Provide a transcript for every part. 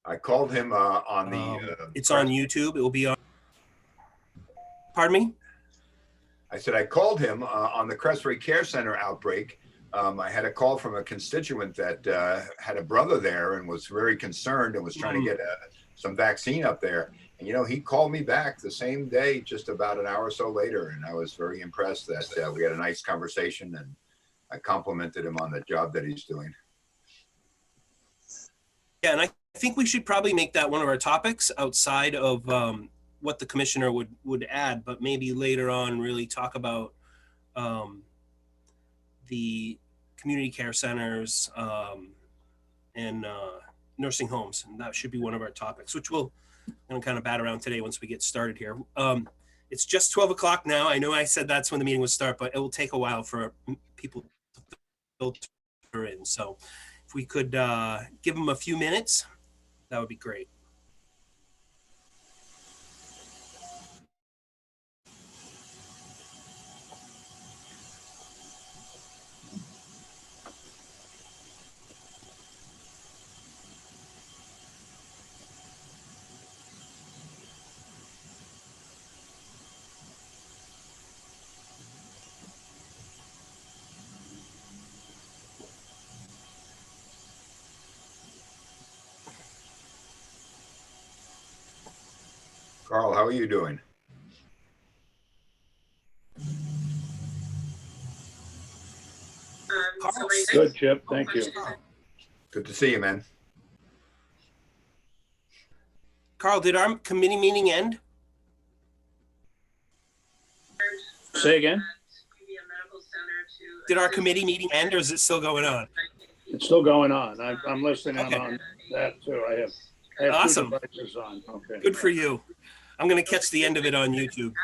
I called him on the. It's on YouTube. It will be on. Pardon me? I said I called him on the Crestway Care Center outbreak. I had a call from a constituent that had a brother there and was very concerned and was trying to get some vaccine up there. And, you know, he called me back the same day, just about an hour or so later. And I was very impressed that we had a nice conversation, and I complimented him on the job that he's doing. Yeah, and I think we should probably make that one of our topics outside of what the commissioner would add, but maybe later on really talk about the community care centers and nursing homes. And that should be one of our topics, which we'll kind of bat around today once we get started here. It's just 12 o'clock now. I know I said that's when the meeting would start, but it will take a while for people to filter in. So if we could give them a few minutes, that would be great. Carl, how are you doing? Good, Chip. Thank you. Good to see you, man. Carl, did our committee meeting end? Say again? Did our committee meeting end, or is it still going on? It's still going on. I'm listening Okay. on that too. I have Awesome. two devices on. Okay. Good for you. I'm going to catch the end of it on YouTube.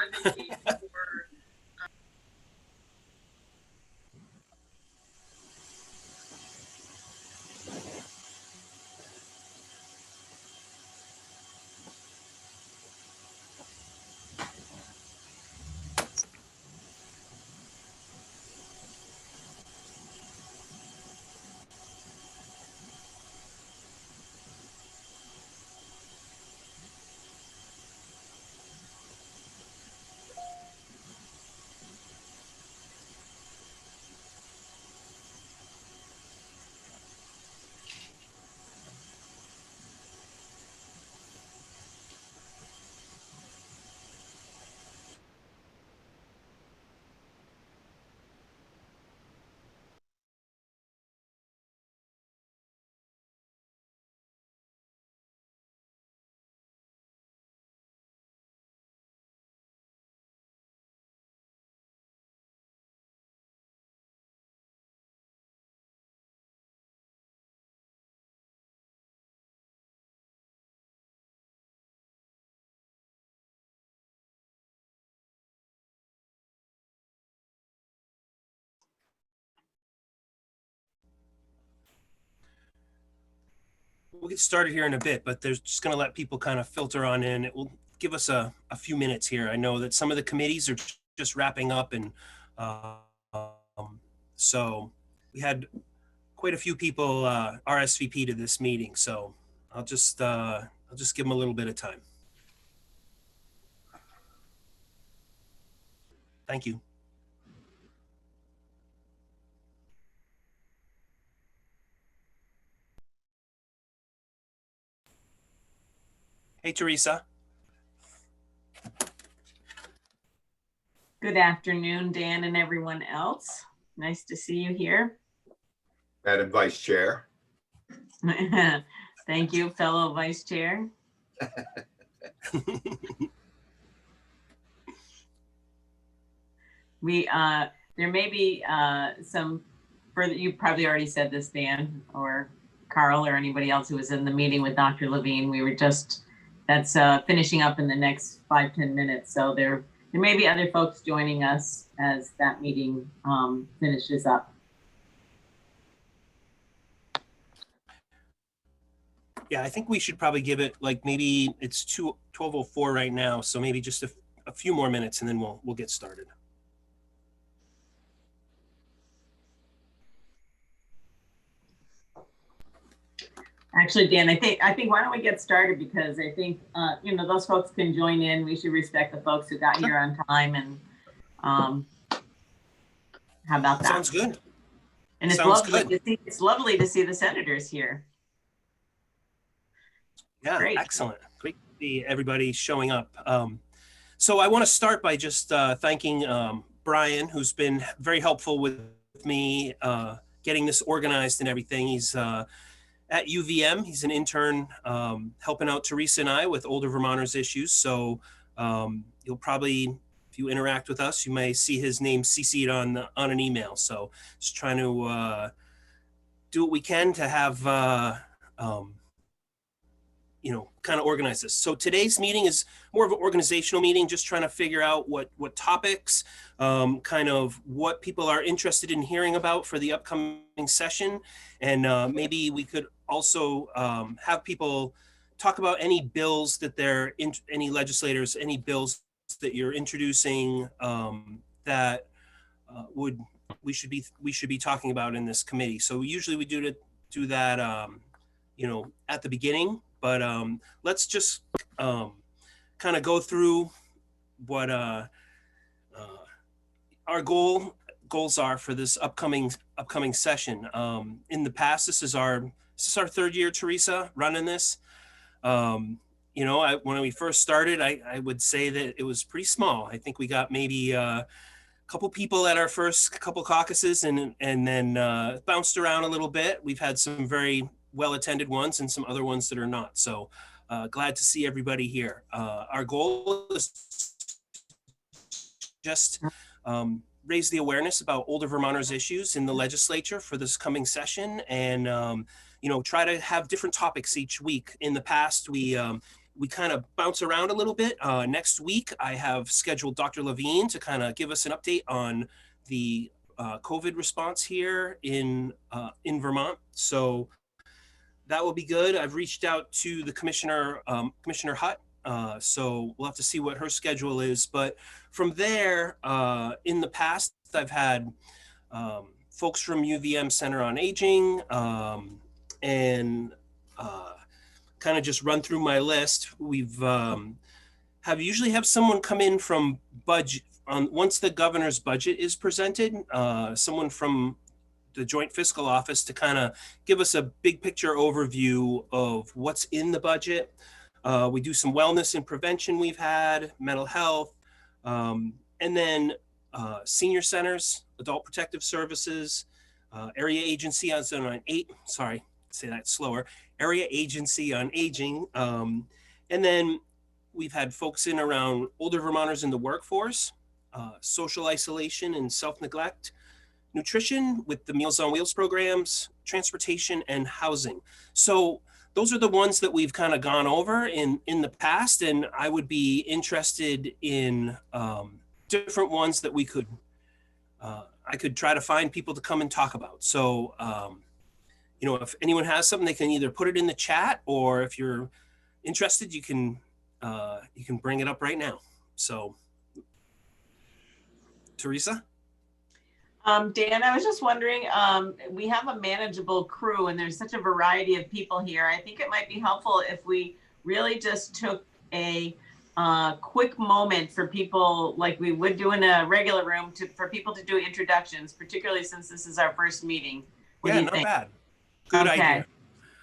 We'll get started here in a bit, but there's just going to let people kind of filter on in. It will give us a few minutes here. I know that some of the committees are just wrapping up, and so we had quite a few people RSVP to this meeting. So I'll just give them a little bit of time. Thank you. Hey, Teresa. Good afternoon, Dan and everyone else. Nice to see you here. Madam Vice Chair. Thank you, fellow Vice Chair. There may be some further, you probably already said this, Dan, or Carl, or anybody else who was in the meeting with Dr. Levine. We were just, that's finishing up in the next 5-10 minutes. So there may be other folks joining us as that meeting finishes up. Yeah, I think we should probably give it like maybe it's 12:04 right now. So maybe just a few more minutes and then we'll get started. Actually, Dan, I think why don't we get started, because I think those folks can join in. We should respect the folks who got here on time, and how about that? Sounds good. And it's Sounds lovely good. to see. It's lovely to see the senators here. Yeah, Great. excellent. Great to see everybody showing up. So I want to start by just thanking Brian, who's been very helpful with me getting this organized and everything. He's at UVM. He's an intern helping out Teresa and I with older Vermonters issues. So you'll probably, if you interact with us, you may see his name CC'd on an email. So just trying to do what we can to have kind of organize this. So today's meeting is more of an organizational meeting, just trying to figure out what topics, kind of what people are interested in hearing about for the upcoming session. And maybe we could also have people talk about any bills that any legislators, any bills that you're introducing that we should be talking about in this committee. So usually we do that at the beginning. But let's just kind of go through what our goals are for this upcoming session. In the past, this is our third year, Teresa, running this. When we first started, I would say that it was pretty small. I think we got maybe a couple people at our first couple caucuses, and then bounced around a little bit. We've had some very well-attended ones and some other ones that are not. So glad to see everybody here. Our goal is just raise the awareness about older Vermonters issues in the legislature for this coming session, and try to have different topics each week. In the past, we kind of bounce around a little bit. Next week, I have scheduled Dr. Levine to kind of give us an update on the COVID response here in Vermont. So that will be good. I've reached out to the Commissioner Hutt, so we'll have to see what her schedule is. But from there, in the past, I've had folks from UVM Center on Aging, and kind of just run through my list. We've usually have someone come in from budget once the governor's budget is presented, someone from the Joint Fiscal Office to kind of give us a big picture overview of what's in the budget. We do some wellness and prevention we've had, mental health, and then senior centers, adult protective services, area agency on area agency on aging. And then we've had folks in around older Vermonters in the workforce, social isolation and self-neglect, nutrition with the Meals on Wheels programs, transportation, and housing. So those are the ones that we've kind of gone over in the past, and I would be interested in different ones that I could try to find people to come and talk about. So, if anyone has something, they can either put it in the chat, or if you're interested, you can bring it up right now. So, Teresa? Dan, I was just wondering, we have a manageable crew and there's such a variety of people here. I think it might be helpful if we really just took a quick moment for people, like we would do in a regular room, for people to do introductions, particularly since this is our first meeting. What do you think? Bad. Good idea.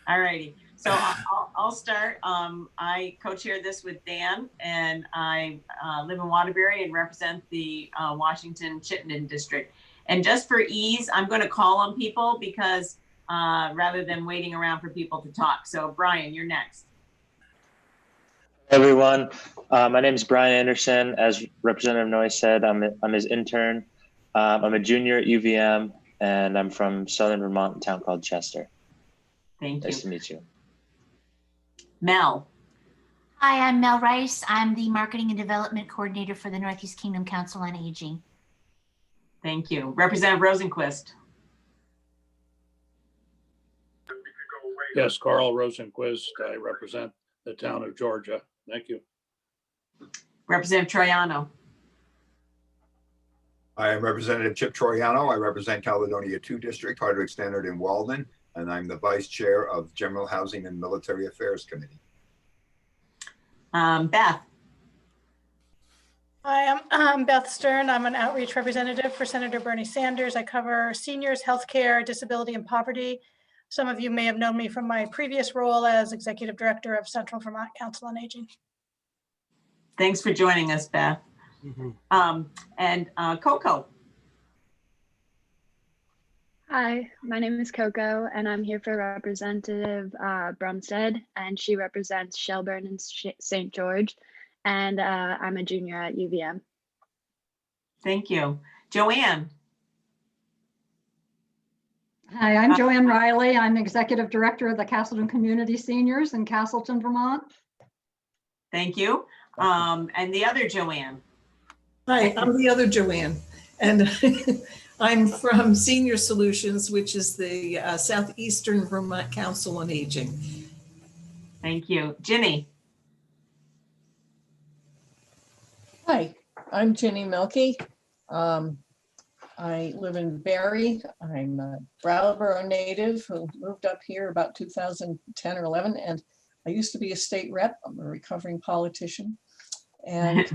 All righty. So I'll start. I co-chair this with Dan, and I live in Waterbury and represent the Washington-Chittenden district. And just for ease, I'm going to call on people because rather than waiting around for people to talk. So Brian, you're next. Hey everyone, my name is Brian Anderson. As Representative Noyes said, I'm his intern. I'm a junior at UVM, and I'm from Southern Vermont, a town called Chester. Thank you. Nice to meet you. Mel. Hi, I'm Mel Rice. I'm the Marketing and Development Coordinator for the Northeast Kingdom Council on Aging. Thank you. Representative Rosenquist. Yes, Carl Rosenquist. I represent the town of Georgia. Thank you. Representative Troiano. I am Representative Chip Troiano. I represent Caledonia 2 District, Hardwick Standard, and Walden. and I'm the Vice Chair of General Housing and Military Affairs Committee. Beth. Hi, I'm Beth Stern. I'm an outreach representative for Senator Bernie Sanders. I cover seniors, healthcare, disability, and poverty. Some of you may have known me from my previous role as Executive Director of Central Vermont Council on Aging. Thanks for joining us, Beth. And Coco. Hi, my name is Coco, and I'm here for Representative Brumstead, and she represents Shelburne and St. George, and I'm a junior at UVM. Thank you. Joanne. Hi, I'm Joanne Riley. I'm Executive Director of the Castleton Community Seniors in Castleton, Vermont. Thank you. And the other Joanne. Hi, I'm the other Joanne, and I'm from Senior Solutions, which is the Southeastern Vermont Council on Aging. Thank you. Ginny. Hi, I'm Ginny Milkey. I live in Barrie. I'm a Brattleboro native who moved up here about 2010 or 11, and I used to be a state rep. I'm a recovering politician, and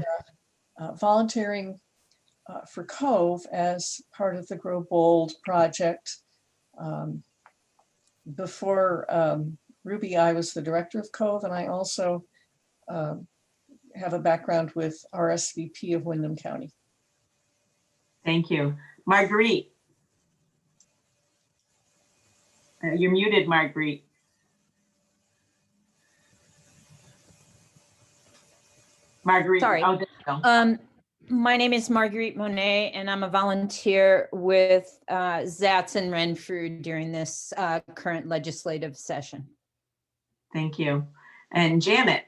volunteering for Cove as part of the Grow Bold project. Before Ruby, I was the director of Cove, and I also have a background with RSVP of Windham County. Thank you. Marguerite. You're muted, Marguerite. Marguerite. Sorry. Oh, there you go. My name is Marguerite Monet, and I'm a volunteer with Zatz and Renfrew during this current legislative session. Thank you. And Janet.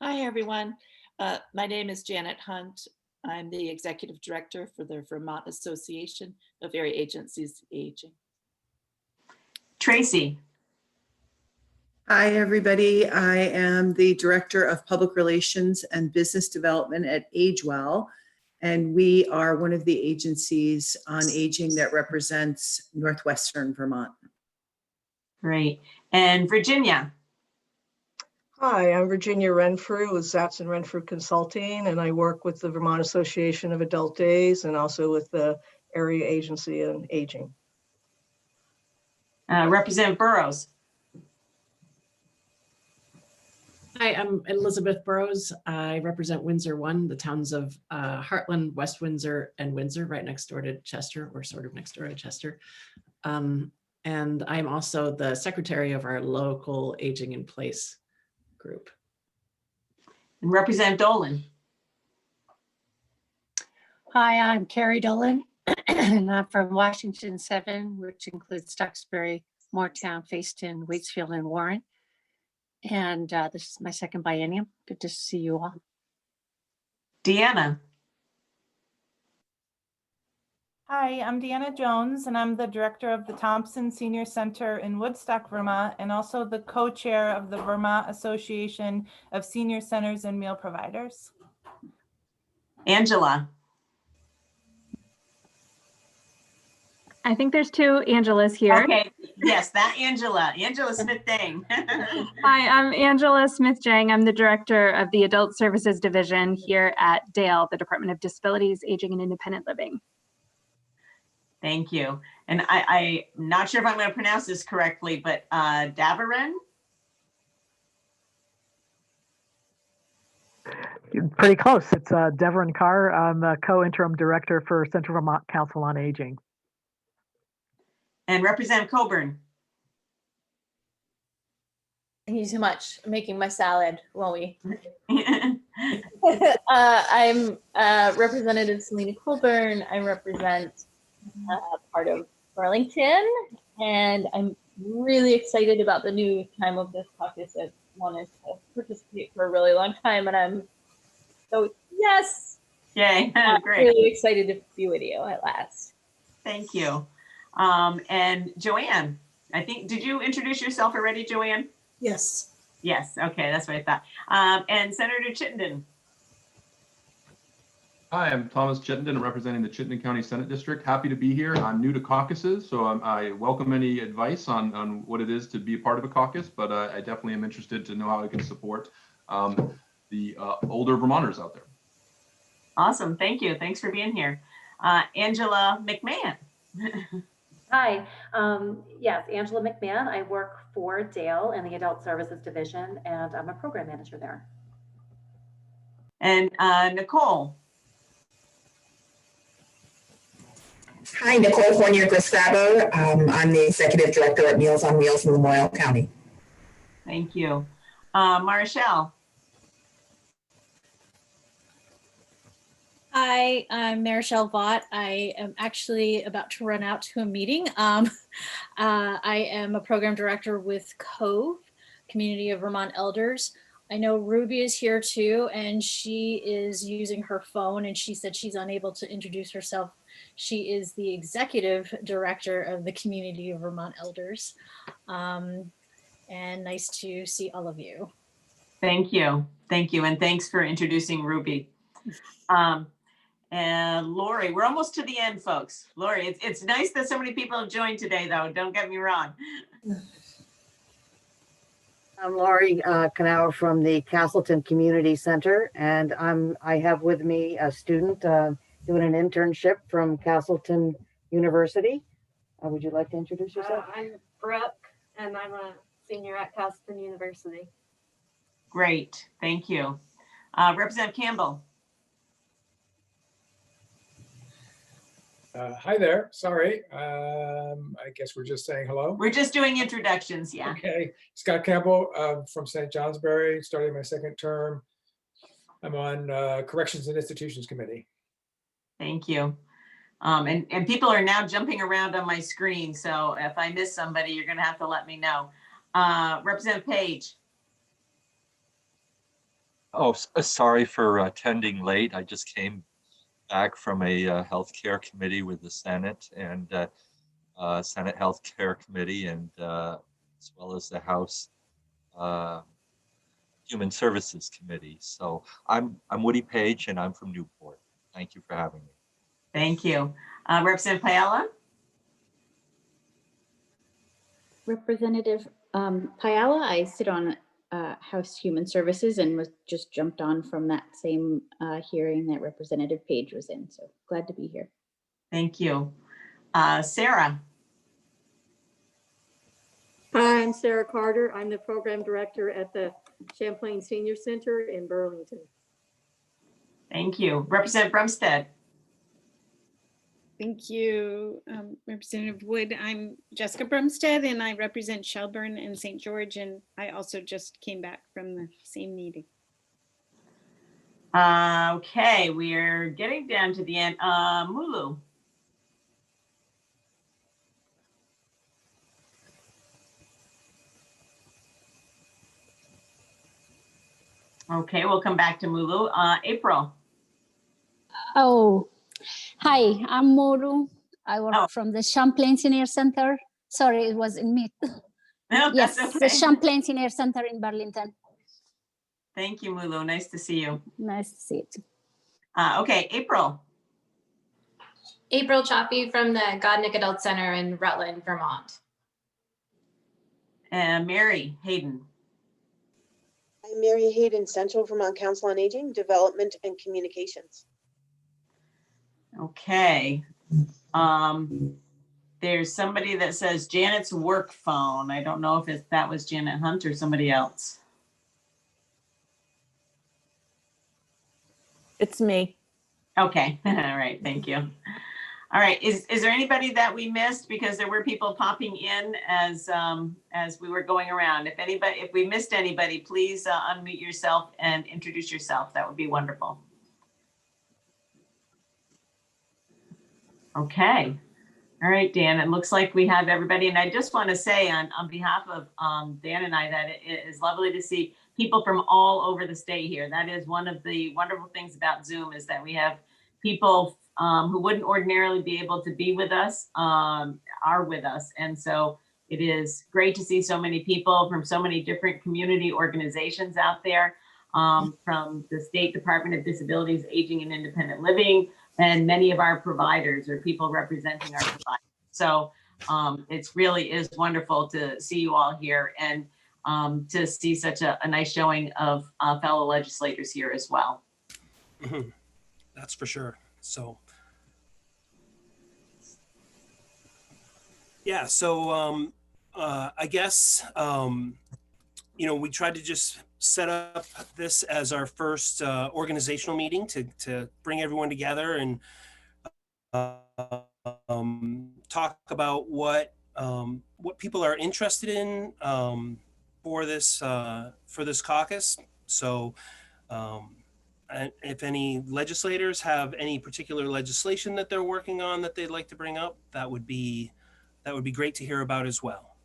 Hi, everyone. My name is Janet Hunt. I'm the Executive Director for the Vermont Association of Area Agencies Aging. Tracy. Hi, everybody. I am the Director of Public Relations and Business Development at AgeWell, and we are one of the agencies on aging that represents Northwestern Vermont. Great. And Virginia. Hi, I'm Virginia Renfrew with Zatz and Renfrew Consulting, and I work with the Vermont Association of Adult Days and also with the Area Agency on Aging. Representative Burrows. Hi, I'm Elizabeth Burrows. I represent Windsor 1, the towns of Heartland, West Windsor, and Windsor, right next door to Chester, or sort of next door to Chester. And I'm also the secretary of our local Aging in Place group. And Representative Dolan. Hi, I'm Carrie Dolan, and I'm from Washington 7, which includes Duxbury, Moortown, Facein, Waitsfield, and Warren. And this is my second biennium. Good to see you all. Deanna. Hi, I'm Deanna Jones, and I'm the director of the Thompson Senior Center in Woodstock, Vermont, and also the co-chair of the Vermont Association of Senior Centers and Meal Providers. Angela. I think there's two Angelas here. Okay, yes, that Angela Smith-Dang. Hi, I'm Angela Smith-Jang. I'm the director of the Adult Services Division here at Dale, the Department of Disabilities, Aging, and Independent Living. Thank you. And I'm not sure if I'm going to pronounce this correctly, but Davaren? Pretty close. It's Deverin Carr. I'm a co-interim director for Central Vermont Council on Aging. And Representative Coburn. Thank you so much for making my salad, won't we? I'm Representative Selena Coburn. I represent part of Burlington, and I'm really excited about the new time of this caucus. I've wanted to participate for a really long time, and I'm so yes. Yay, great. Really excited to be with you at last. Thank you. And Joanne, I think, did you introduce yourself already, Joanne? Yes. Yes, okay, that's what I thought. And Senator Chittenden. Hi, I'm Thomas Chittenden. I'm representing the Chittenden County Senate District. Happy to be here. I'm new to caucuses, so I welcome any advice on what it is to be a part of a caucus, but I definitely am interested to know how I can support the older Vermonters out there. Awesome. Thank you. Thanks for being here. Angela McMahon. Hi, yes, Angela McMahon. I work for Dale in the Adult Services Division, and I'm a program manager there. And Nicole. Hi, Nicole Fournier-Gustavo. I'm the Executive Director at Meals on Wheels in Lamoille County. Thank you. Marshall. Hi, I'm Marichelle Vaught. I am actually about to run out to a meeting. I am a program director with COVE, Community of Vermont Elders. I know Ruby is here too, and she is using her phone, and she said she's unable to introduce herself. She is the executive director of the Community of Vermont Elders. And nice to see all of you. Thank you. Thank you. And thanks for introducing Ruby. And Lori, we're almost to the end, folks. Lori, it's nice that so many people have joined today, though. Don't get me wrong. I'm Lori Canal from the Castleton Community Center, and I have with me a student doing an internship from Castleton University. Would you like to introduce yourself? I'm Brooke, and I'm a senior at Castleton University. Great, thank you. Representative Campbell. Hi there. Sorry. I guess we're just saying hello. We're just doing introductions. Yeah. Okay. Scott Campbell from St. Johnsbury, starting my second term. I'm on Corrections and Institutions Committee. Thank you. And people are now jumping around on my screen. So if I miss somebody, you're going to have to let me know. Representative Page. Oh, sorry for attending late. I just came back from a healthcare committee with the Senate and Senate Healthcare Committee, and as well as the House Human Services Committee. So I'm Woody Page, and I'm from Newport. Thank you for having me. Thank you. Representative Payala. Representative Payala, I sit on House Human Services and was just jumped on from that same hearing that Representative Page was in. So glad to be here. Thank you. Sarah. Hi, I'm Sarah Carter. I'm the program director at the Champlain Senior Center in Burlington. Thank you. Representative Brumstead. Thank you, Representative Wood. I'm Jessica Brumstead, and I represent Shelburne and St. George, and I also just came back from the same meeting. Okay, we're getting down to the end. Mulu. Okay, we'll come back to Mulu. April. Oh, hi, I'm Moru. I work from the Champlain Senior Center. Sorry, it was in mute. No, yes, that's okay. the Champlain Senior Center in Burlington. Thank you, Mulu. Nice to see you. Nice to see you too. Okay, April. April Chaffee from the Godnick Adult Center in Rutland, Vermont. And Mary Hayden. I'm Mary Hayden, Central Vermont Council on Aging, Development and Communications. Okay. There's somebody that says Janet's work phone. I don't know if that was Janet Hunt or somebody else. It's me. Okay. All right. Thank you. All right. Is there anybody that we missed? Because there were people popping in as we were going around. If we missed anybody, please unmute yourself and introduce yourself. That would be wonderful. Okay. All right, Dan, it looks like we have everybody. And I just want to say on behalf of Dan and I that it is lovely to see people from all over the state here. That is one of the wonderful things about Zoom, is that we have people who wouldn't ordinarily be able to be with us are with us. And so it is great to see so many people from so many different community organizations out there. from the State Department of Disabilities, Aging and Independent Living, and many of our providers or people representing our providers. So it really is wonderful to see you all here and to see such a nice showing of fellow legislators here as well. That's for sure. So, yeah, so I guess, you know, we tried to just set up this as our first organizational meeting to bring everyone together and talk about what people are interested in for this caucus. So, and if any legislators have any particular legislation that they're working on that they'd like to bring up, that would be great to hear about as well.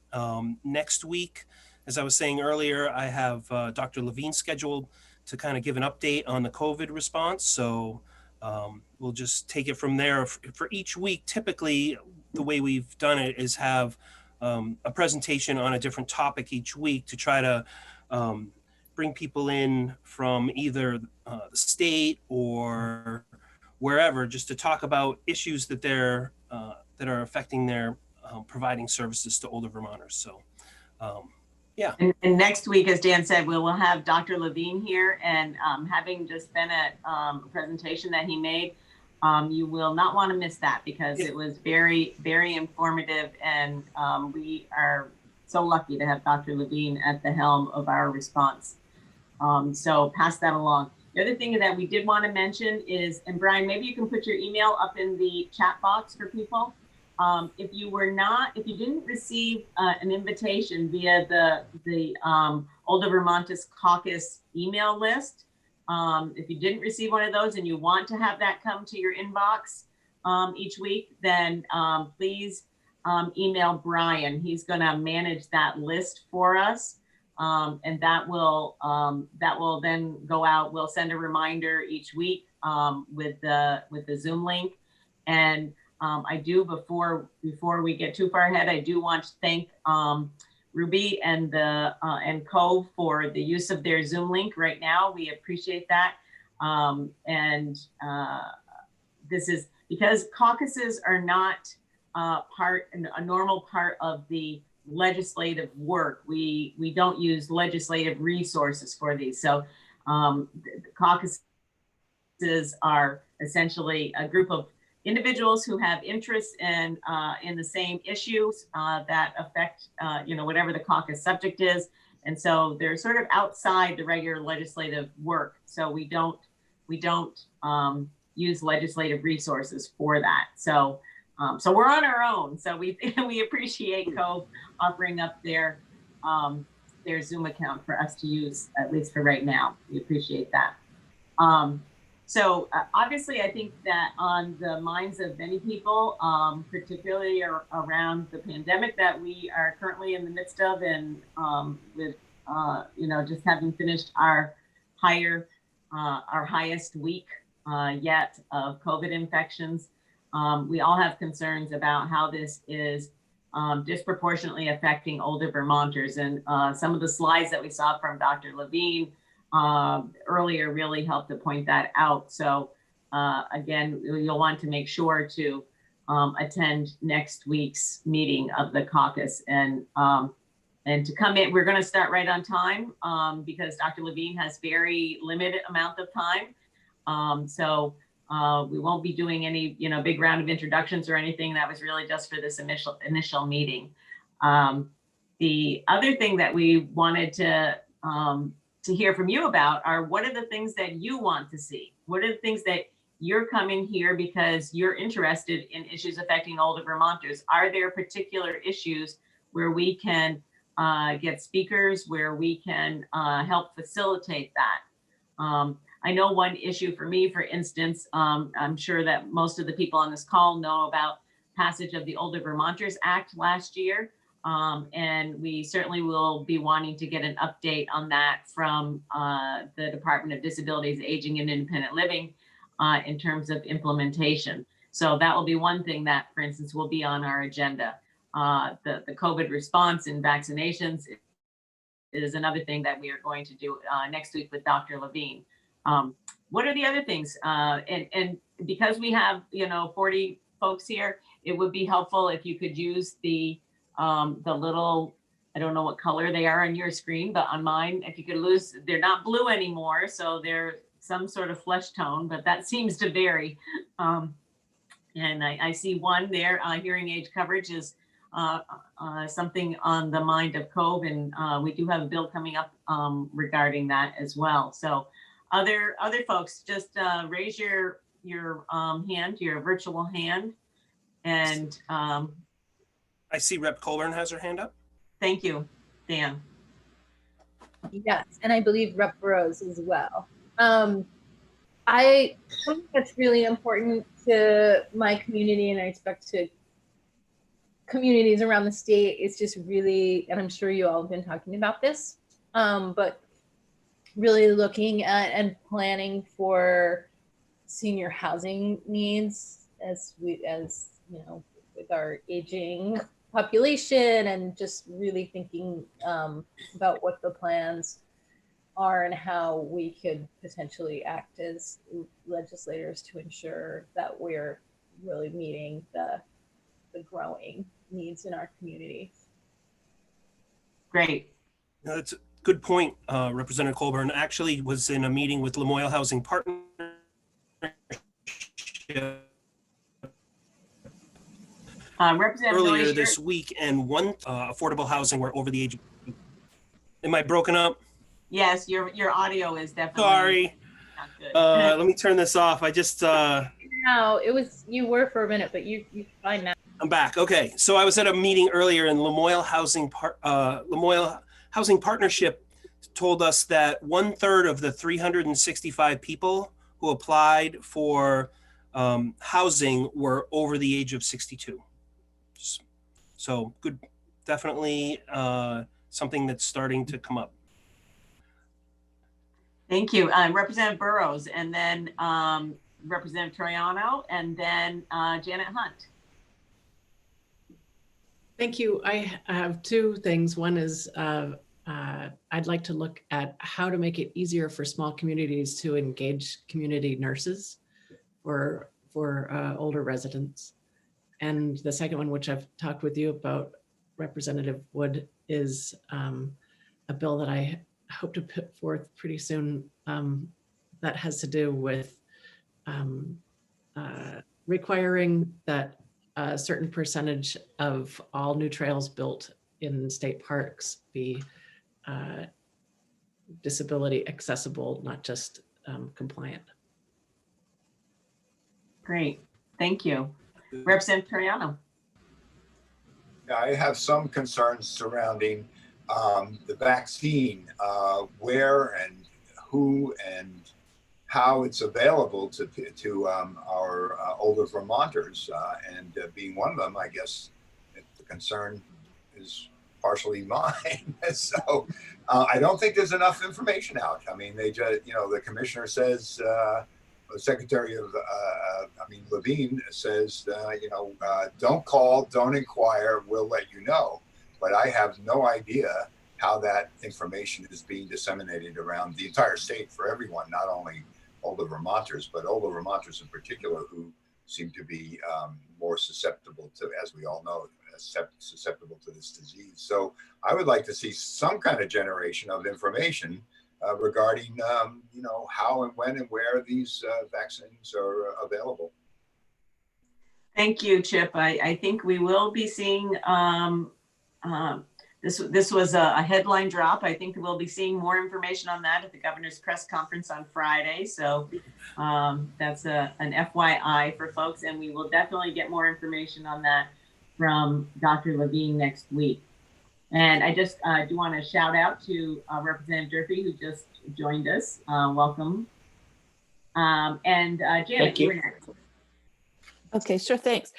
Next week, as I was saying earlier, I have Dr. Levine scheduled to kind of give an update on the COVID response. So we'll just take it from there. For each week, typically the way we've done it is have a presentation on a different topic each week to try to bring people in from either the state or wherever, just to talk about issues that are affecting their providing services to older Vermonters. So, yeah. And next week, as Dan said, we will have Dr. Levine here, and having just been at a presentation that he made, you will not want to miss that because it was very, very informative, and we are so lucky to have Dr. Levine at the helm of our response. So pass that along. The other thing that we did want to mention is, and Brian, maybe you can put your email up in the chat box for people. If you didn't receive an invitation via the Older Vermonters Caucus email list, if you didn't receive one of those and you want to have that come to your inbox each week, then please email Brian. He's going to manage that list for us. And that will then go out. We'll send a reminder each week with the Zoom link. And I do, before we get too far ahead, I do want to thank Ruby and Cove for the use of their Zoom link right now. We appreciate that. This is because caucuses are not a normal part of the legislative work. We don't use legislative resources for these. So caucuses are essentially a group of individuals who have interests in the same issues that affect whatever the caucus subject is, and so they're sort of outside the regular legislative work. So we don't use legislative resources for that. So we're on our own. So we appreciate Cove offering up their Zoom account for us to use, at least for right now. We appreciate that. So obviously, I think that on the minds of many people, particularly around the pandemic that we are currently in the midst of, and with just having finished our highest week yet of COVID infections, we all have concerns about how this is disproportionately affecting older Vermonters. And some of the slides that we saw from Dr. Levine earlier really helped to point that out. So again, you'll want to make sure to attend next week's meeting of the caucus and to come in. We're going to start right on time because Dr. Levine has very limited amount of time. So we won't be doing any big round of introductions or anything. That was really just for this initial meeting. The other thing that we wanted to hear from you about are, what are the things that you want to see? What are the things that you're coming here because you're interested in issues affecting older Vermonters? Are there particular issues where we can get speakers, where we can help facilitate that? I know one issue for me, for instance, I'm sure that most of the people on this call know about passage of the Older Vermonters Act last year. And we certainly will be wanting to get an update on that from the Department of Disabilities, Aging and Independent Living in terms of implementation. So that will be one thing that, for instance, will be on our agenda. The COVID response and vaccinations is another thing that we are going to do next week with Dr. Levine. What are the other things? And because we have, 40 folks here, it would be helpful if you could use the little, I don't know what color they are on your screen, but on mine, if you could they're not blue anymore, so they're some sort of flesh tone, but that seems to vary. And I see one there, hearing age coverage is something on the mind of Cove, and we do have a bill coming up regarding that as well. So other folks, just raise your hand, your virtual hand, and I see Rep. Colburn has her hand up. thank you, Dan. Yes, and I believe Rep. Rose as well. I think that's really important to my community, and I expect to communities around the state. It's just really, and I'm sure you all have been talking about this, but really looking at and planning for senior housing needs as with our aging population, and just really thinking about what the plans are and how we could potentially act as legislators to ensure that we're really meeting the growing needs in our community. Great. That's a good point. Representative Colburn actually was in a meeting with Lamoille Housing Partnership earlier this week, and one affordable housing were over the age of. Am I broken up? Yes, your audio is definitely Sorry. not good. Let me turn this off. I just No, you were for a minute, but you fine now. I'm back. Okay, so I was at a meeting earlier, and Lamoille Housing Partnership told us that 1/3 of the 365 people who applied for housing were over the age of 62. So good, definitely something that's starting to come up. Thank you. Representative Burrows, and then Representative Troiano, and then Janet Hunt. Thank you. I have two things. One is I'd like to look at how to make it easier for small communities to engage community nurses for older residents. And the second one, which I've talked with you about, Representative Wood, is a bill that I hope to put forth pretty soon that has to do with requiring that a certain percentage of all new trails built in state parks be disability accessible, not just compliant. Great, thank you. Representative Troiano. I have some concerns surrounding the vaccine, where and who and how it's available to our older Vermonters, and being one of them, I guess the concern is partially mine. So I don't think there's enough information out. I mean, they just, the commissioner says, the Secretary of, Levine says, don't call, don't inquire, we'll let you know. But I have no idea how that information is being disseminated around the entire state for everyone, not only older Vermonters, but older Vermonters in particular, who seem to be more susceptible to, as we all know, susceptible to this disease. So I would like to see some kind of generation of information regarding, how and when and where these vaccines are available. Thank you, Chip. I think we will be seeing, this was a headline drop. I think we'll be seeing more information on that at the governor's press conference on Friday. So that's an FYI for folks, and we will definitely get more information on that from Dr. Levine next week. And I just do want to shout out to Representative Durfee, who just joined us. Welcome. And Janet, you were next. Okay, sure, thanks.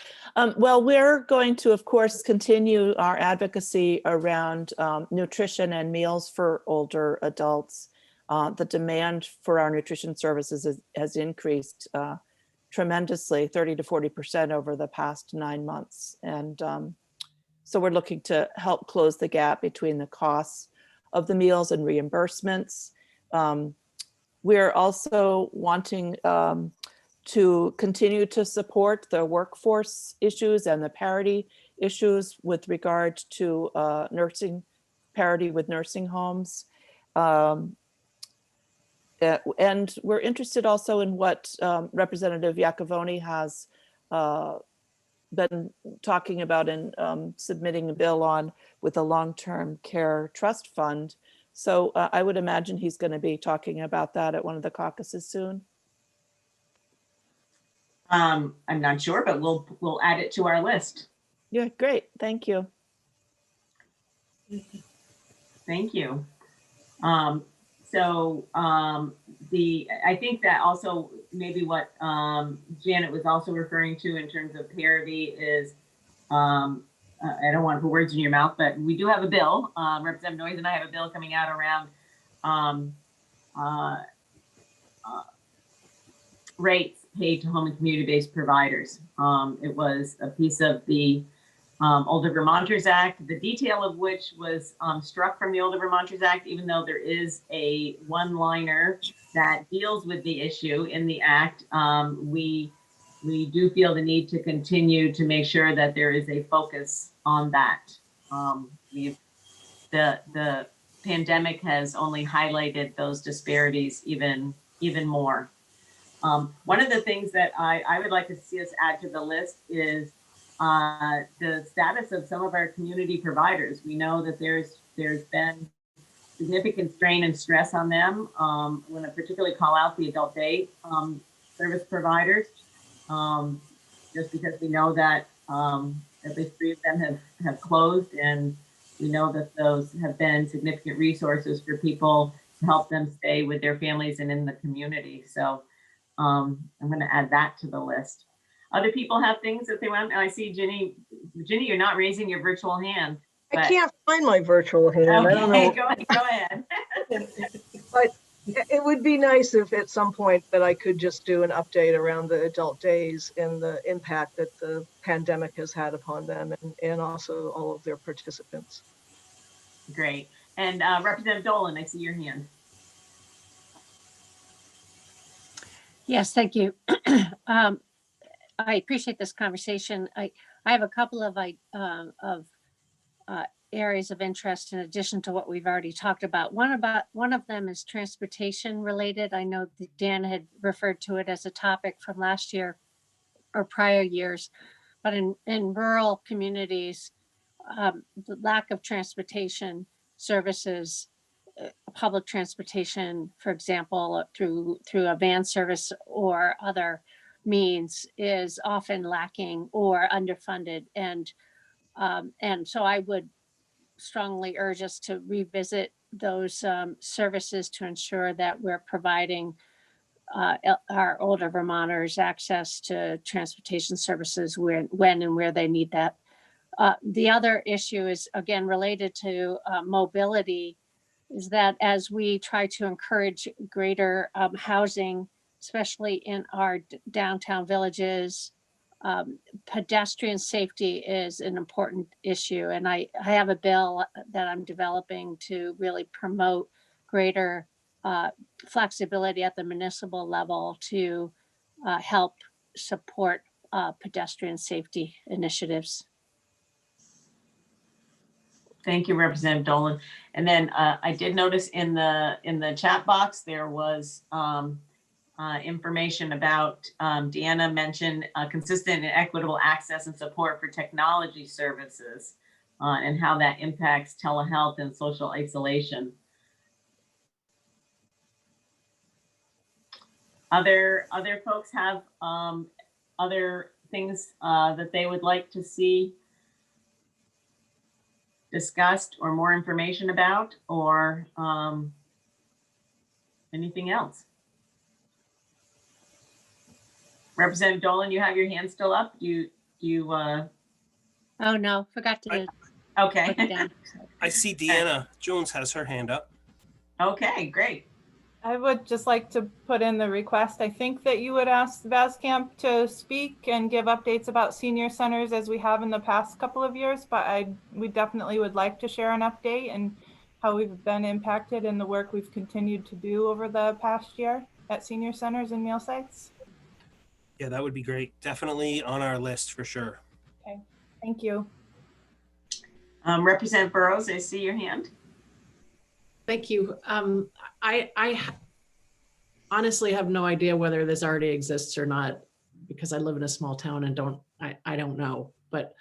Well, we're going to, of course, continue our advocacy around nutrition and meals for older adults. The demand for our nutrition services has increased tremendously, 30 to 40% over the past 9 months. And so we're looking to help close the gap between the costs of the meals and reimbursements. We're also wanting to continue to support the workforce issues and the parity issues with regard to nursing parity with nursing homes. And we're interested also in what Representative Iacovone has been talking about and submitting a bill on with a long-term care trust fund. So I would imagine he's going to be talking about that at one of the caucuses soon. I'm not sure, but we'll add it to our list. Yeah, great. Thank you. Thank you. I think that also maybe what Janet was also referring to in terms of parity is, I don't want to put words in your mouth, but we do have a bill. Representative Noyes and I have a bill coming out around rates paid to home and community-based providers. It was a piece of the Older Vermonters Act, the detail of which was struck from the Older Vermonters Act, even though there is a one-liner that deals with the issue in the act. We do feel the need to continue to make sure that there is a focus on that. The pandemic has only highlighted those disparities even more. One of the things that I would like to see us add to the list is the status of some of our community providers. We know that there's been significant strain and stress on them. I want to particularly call out the adult day service providers, just because we know that at least 3 of them have closed, and we know that those have been significant resources for people to help them stay with their families and in the community. So I'm going to add that to the list. Other people have things that they want. I see Ginny. Ginny, you're not raising your virtual hand. I can't find my virtual hand. Okay, I don't know. Go ahead. But it would be nice if at some point that I could just do an update around the adult days and the impact that the pandemic has had upon them and also all of their participants. Great. And Representative Dolan, I see your hand. Yes, thank you. I appreciate this conversation. I have a couple of areas of interest in addition to what we've already talked about. One of them is transportation related. I know that Dan had referred to it as a topic from last year or prior years, but in rural communities, the lack of transportation services, public transportation, for example, through a van service or other means, is often lacking or underfunded. And so I would strongly urge us to revisit those services to ensure that we're providing our older Vermonters access to transportation services when and where they need that. The other issue is, again, related to mobility, is that as we try to encourage greater housing, especially in our downtown villages, pedestrian safety is an important issue. And I have a bill that I'm developing to really promote greater flexibility at the municipal level to help support pedestrian safety initiatives. Thank you, Representative Dolan. And then I did notice in the chat box there was information about Deanna mentioned consistent and equitable access and support for technology services and how that impacts telehealth and social isolation. Other folks have other things that they would like to see discussed or more information about, or anything else? Representative Dolan, you have your hand still up. Do you Oh no, forgot to. Okay. Put it down. I see Deanna Jones has her hand up. Okay, great. I would just like to put in the request. I think that you would ask Vascamp to speak and give updates about senior centers as we have in the past couple of years, but we definitely would like to share an update and how we've been impacted in the work we've continued to do over the past year at senior centers and meal sites? Yeah, that would be great. Definitely on our list for sure. Okay, thank you. Representative Burrows, I see your hand. Thank you. I honestly have no idea whether this already exists or not, because I live in a small town and I don't know. But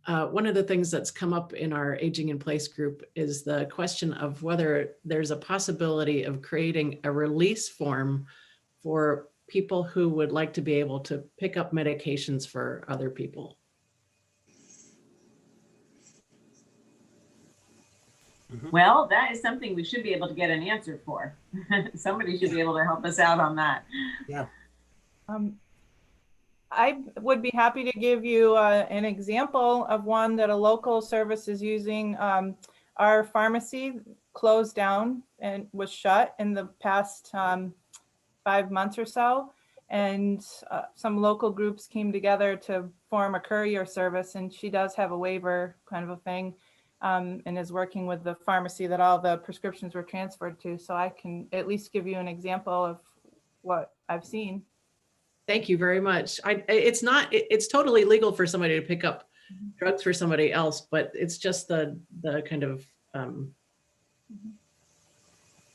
one of the things that's come up in our Aging in Place group is the question of whether there's a possibility of creating a release form for people who would like to be able to pick up medications for other people. Well, that is something we should be able to get an answer for. Somebody should be able to help us out on that. Yeah. I would be happy to give you an example of one that a local service is using. Our pharmacy closed down and was shut in the past 5 months or so. And some local groups came together to form a courier service, and she does have a waiver kind of a thing, and is working with the pharmacy that all the prescriptions were transferred to. So I can at least give you an example of what I've seen. Thank you very much. It's totally legal for somebody to pick up drugs for somebody else, but it's just the kind of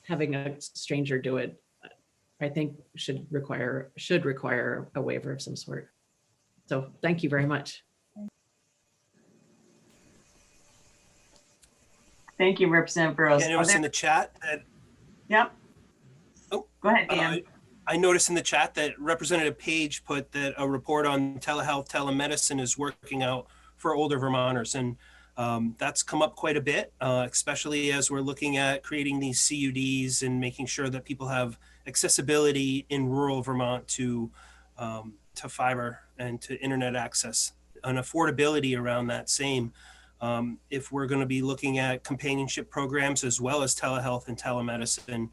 having a stranger do it, I think should require a waiver of some sort. So thank you very much. Thank you, Representative Burrows. Yeah, it was in the chat that. Yep. Oh, go ahead, Dan. I noticed in the chat that Representative Page put that a report on telehealth, telemedicine is working out for older Vermonters. And that's come up quite a bit, especially as we're looking at creating these CUDs and making sure that people have accessibility in rural Vermont to fiber and to internet access and affordability around that same. If we're going to be looking at companionship programs as well as telehealth and telemedicine,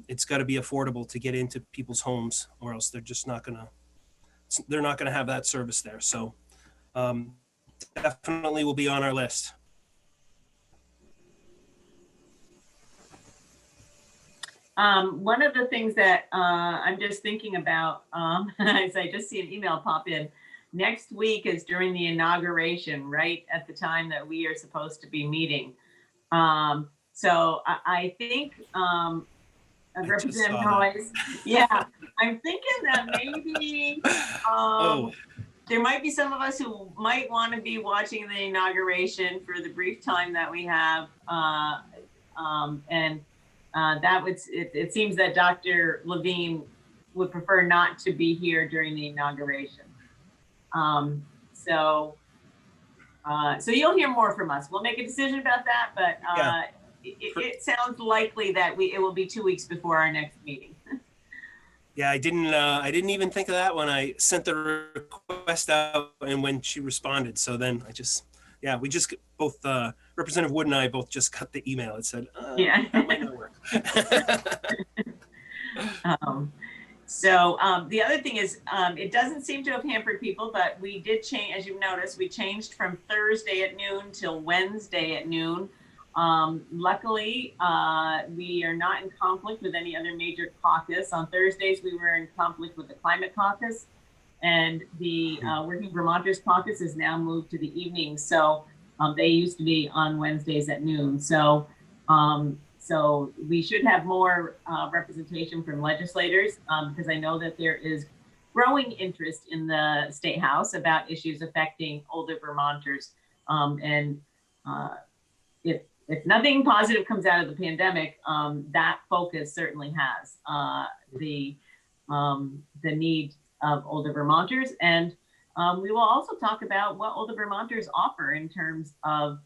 it's got to be affordable to get into people's homes, or else they're just not going to have that service there. So definitely will be on our list. One of the things that I'm just thinking about, as I just see an email pop in, next week is during the inauguration, right at the time that we are supposed to be meeting. So I think Representative Noyes, yeah, I'm thinking that maybe there might be some of us who might want to be watching the inauguration for the brief time that we have. It seems that Dr. Levine would prefer not to be here during the inauguration. So you'll hear more from us. We'll make a decision about that, but it sounds likely that it will be 2 weeks before our next meeting. Yeah, I didn't even think of that when I sent the request out and when she responded. So then we just both Representative Wood and I both just got the email. It said, that might not work. The other thing is, it doesn't seem to have hampered people, but we did change, as you've noticed, we changed from Thursday at noon till Wednesday at noon. Luckily, we are not in conflict with any other major caucus. On Thursdays, we were in conflict with the Climate Caucus, and the Working Vermonters Caucus is now moved to the evening. So they used to be on Wednesdays at noon. So we should have more representation from legislators, because I know that there is growing interest in the State House about issues affecting older Vermonters. If nothing positive comes out of the pandemic, that focus certainly has the need of older Vermonters. And we will also talk about what older Vermonters offer in terms of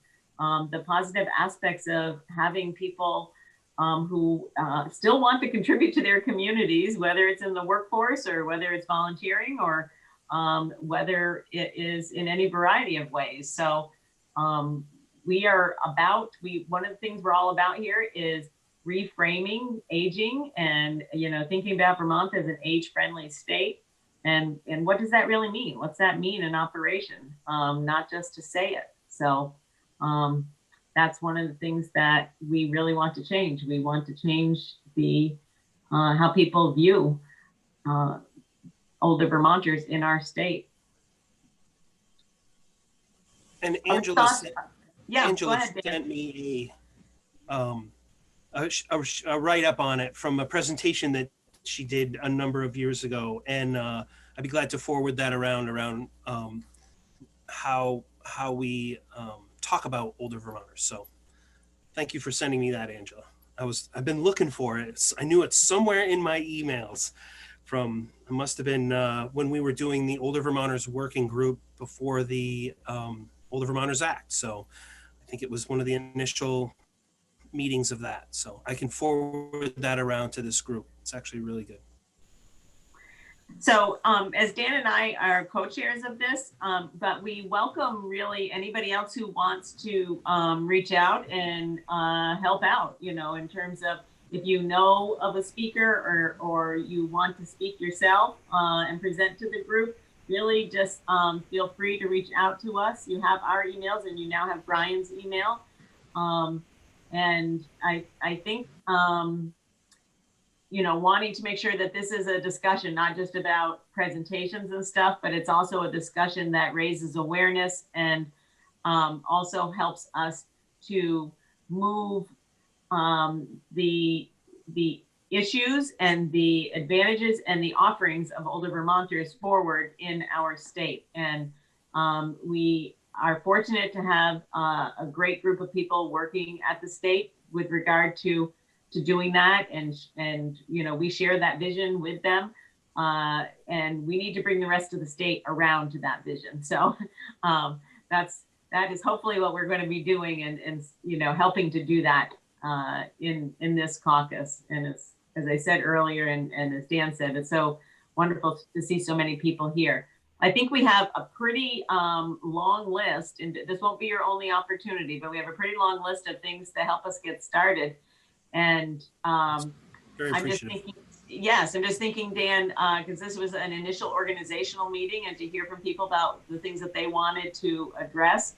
the positive aspects of having people who still want to contribute to their communities, whether it's in the workforce or whether it's volunteering or whether it is in any variety of ways. So one of the things we're all about here is reframing aging and, thinking about Vermont as an age-friendly state. And what does that really mean? What's that mean in operation? Not just to say it. So that's one of the things that we really want to change. We want to change the how people view older Vermonters in our state. And Other Angela, thoughts? Yeah, go Angela ahead, Dan. sent me a write-up on it from a presentation that she did a number of years ago, and I'd be glad to forward that around how we talk about older Vermonters. So thank you for sending me that, Angela. I've been looking for it. I knew it's somewhere in my emails from, it must have been when we were doing the Older Vermonters working group before the Older Vermonters Act. So I think it was one of the initial meetings of that. So I can forward that around to this group. It's actually really good. So as Dan and I are co-chairs of this, but we welcome really anybody else who wants to reach out and help out, you know, in terms of if you know of a speaker or you want to speak yourself and present to the group, really just feel free to reach out to us. You have our emails and you now have Brian's email. And I think, you know, wanting to make sure that this is a discussion, not just about presentations and stuff, but it's also a discussion that raises awareness and also helps us to move the issues and the advantages and the offerings of older Vermonters forward in our state. And we are fortunate to have a great group of people working at the state with regard to doing that, and you know, we share that vision with them, and we need to bring the rest of the state around to that vision. So that is hopefully what we're going to be doing, and you know, helping to do that in this caucus. And as I said earlier, and as Dan said, it's so wonderful to see so many people here. I think we have a pretty long list, and this won't be your only opportunity, but we have a pretty long list of things to help us get started. And I'm just thinking, yes, I'm just thinking, Dan, because this was an initial organizational meeting, and to hear from people about the things that they wanted to address.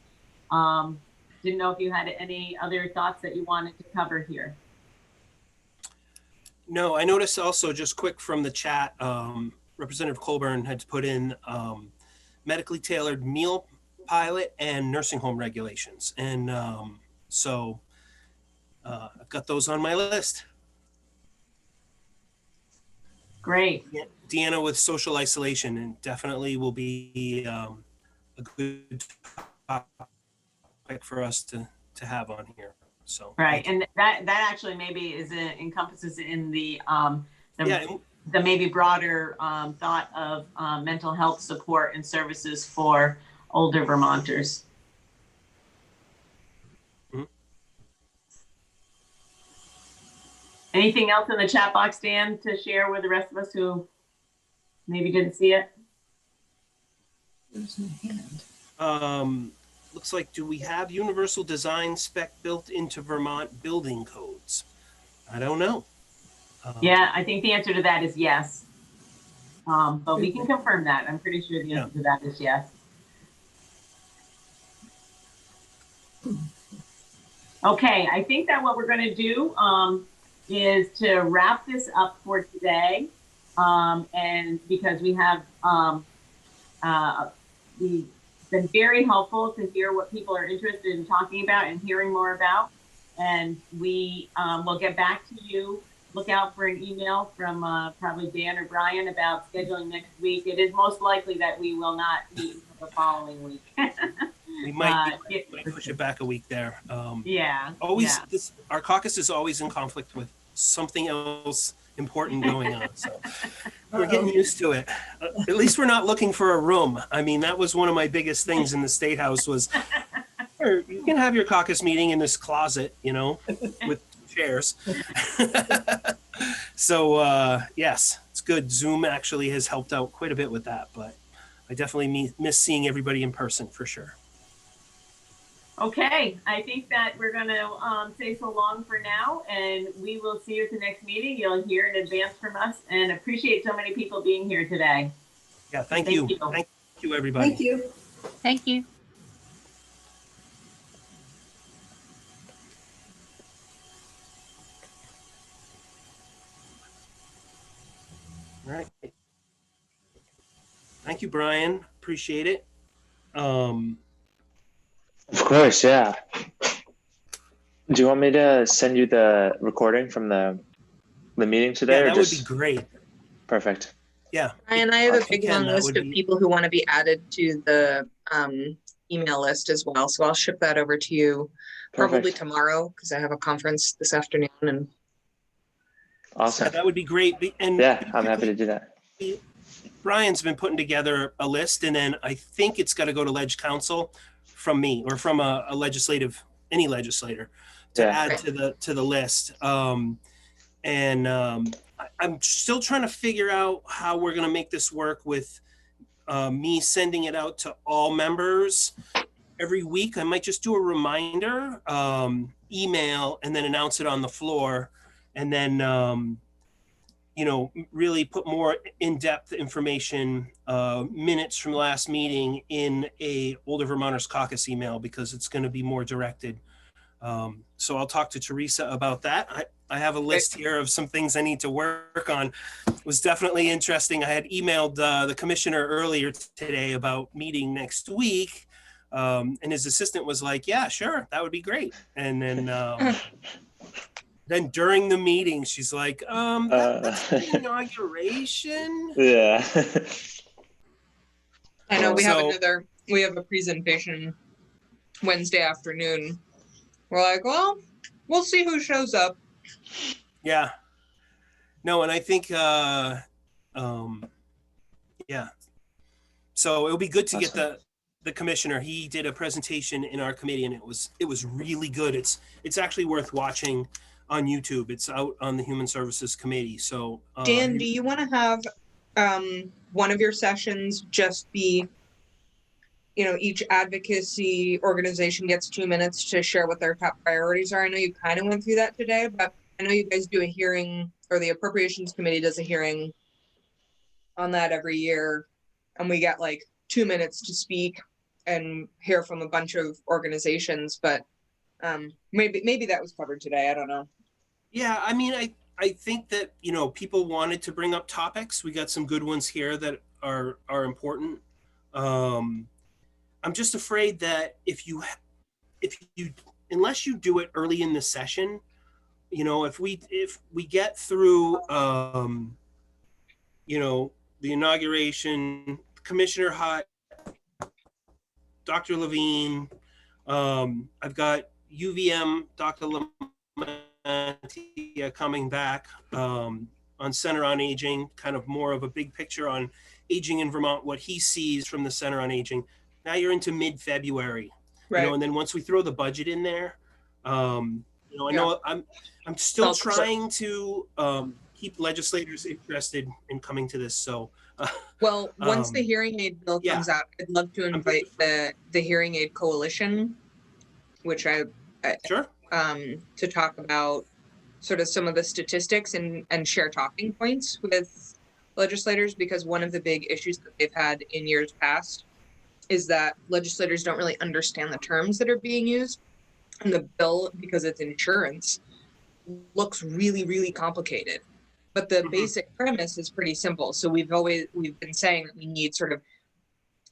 Didn't know if you had any other thoughts that you wanted to cover here. No, I noticed also, just quick from the chat, Representative Colburn had put in medically tailored meal pilot and nursing home regulations. And so I've got those on my list. Great. Deanna with social isolation, and definitely will be a good topic for us to have on here. So right, and that actually maybe is encompasses in the maybe broader thought of mental health support and services for older Vermonters. Anything else in the chat box, Dan, to share with the rest of us who maybe didn't see it? There's no hand. Looks like, do we have universal design spec built into Vermont building codes? I don't know. Yeah, I think the answer to that is yes. But we can confirm that. I'm pretty sure the answer to that is yes. Okay, I think that what we're going to do is to wrap this up for today. And because we have we've been very helpful to hear what people are interested in talking about and hearing more about. And we will get back to you. Look out for an email from probably Dan or Brian about scheduling next week. It is most likely that we will not meet until the following week. We might push it back a week there. Yeah. Always, yeah. Our caucus is always in conflict with something else important going on. So we're getting used to it. At least we're not looking for a room. I mean, that was one of my biggest things in the State House was, you can have your caucus meeting in this closet, you know, with chairs. So yes, it's good. Zoom actually has helped out quite a bit with that, but I definitely miss seeing everybody in person for sure. Okay, I think that we're going to say so long for now, and we will see you at the next meeting. You'll hear in advance from us, and appreciate so many people being here today. Yeah, thank you. Thank you, everybody. Thank you. Thank you. All right. Thank you, Brian. Appreciate it. Of course, yeah. Do you want me to send you the recording from the meeting today, Yeah, or that would be just great. perfect? Yeah. And I have a If you big can, long that list would of be- people who want to be added to the email list as well. So I'll ship that over to you probably Perfect. tomorrow because I have a conference this afternoon. And Awesome. Yeah, that would be great. And Yeah, I'm happy to do that. Brian's been putting together a list, and then I think it's got to go to Leg Council from me or from any legislator to Yeah. add to the list. I'm still trying to figure out how we're going to make this work with me sending it out to all members every week. I might just do a reminder email and then announce it on the floor, and then really put more in-depth information, minutes from last meeting in a Older Vermonters Caucus email, because it's going to be more directed. So I'll talk to Teresa about that. I have a list here of some things I need to work on. It was definitely interesting. I had emailed the commissioner earlier today about meeting next week. And his assistant was like, yeah, sure, that would be great. And then during the meeting, she's like, that's the inauguration. Yeah. I know we have a presentation Wednesday afternoon. We're like, well, we'll see who shows up. Yeah. No, and I think, yeah. So it'll be good to get the commissioner. He did a presentation in our committee, and it was really good. It's actually worth watching on YouTube. It's out on the Human Services Committee. So Dan, do you want to have one of your sessions just be, each advocacy organization gets 2 minutes to share what their top priorities are? I know you kind of went through that today, but I know you guys do a hearing, or the Appropriations Committee does a hearing on that every year, and we get like 2 minutes to speak and hear from a bunch of organizations. But maybe that was covered today. I don't know. Yeah, I mean, I think that, people wanted to bring up topics. We got some good ones here that are important. I'm just afraid that if you unless you do it early in the session, if we get through the inauguration, Commissioner Hutt, Dr. Levine, I've got UVM, Dr. Lamantia coming back on Center on Aging, kind of more of a big picture on aging in Vermont, what he sees from the Center on Aging. Now you're into mid-February, right. And then once we throw the budget in there, I know I'm still trying to keep legislators interested in coming to this. So, well, once the hearing aid bill comes out, I'd love to invite the Hearing Aid Coalition, which to talk about sort of some of the statistics and share talking points with legislators, because one of the big issues that they've had in years past is that legislators don't really understand the terms that are being used. And the bill, because it's insurance, looks really, really complicated. But the basic premise is pretty simple. So we've been saying that we need sort of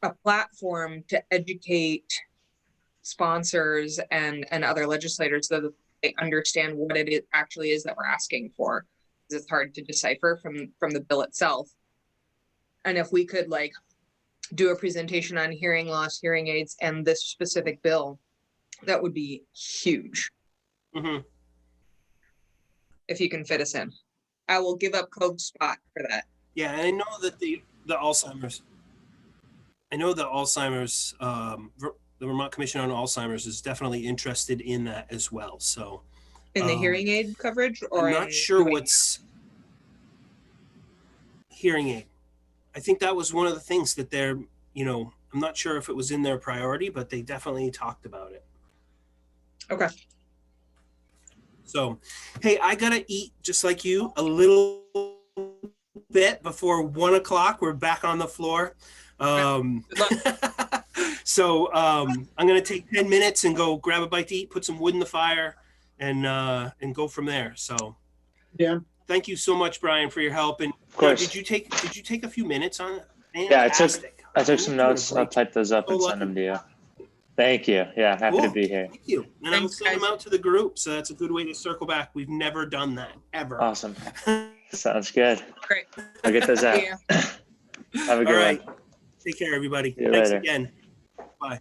a platform to educate sponsors and other legislators so that they understand what it actually is that we're asking for. Because it's hard to decipher from the bill itself. And if we could do a presentation on hearing loss, hearing aids, and this specific bill, that would be huge. Mm-hmm. If you can fit us in. I will give up Cove's spot for that. Yeah, and I know that the Alzheimer's, the Vermont Commission on Alzheimer's is definitely interested in that as well. So in the hearing aid coverage, or I'm not sure what's hearing aid. I think that was one of the things that they're, I'm not sure if it was in their priority, but they definitely talked about it. Okay. So, hey, I gotta eat just like you a little bit before 1 o'clock. We're back on the floor. So I'm gonna take 10 minutes and go grab a bite to eat, put some wood in the fire, and go from there. So, Dan, thank you so much, Brian, for your help. And Of course. did you take a few minutes on it? Yeah, I took You're some doing a notes. I'll great type those up So and send them to you. Thank you. Yeah, happy to Cool. be here. Thank you. And I'll send them out to the group. So that's a good way to circle back. We've never done that ever. Awesome. Sounds good. Great. I'll get those out. Yeah. Have a good All right. one. Take care, everybody. See you Thanks later. again. Bye.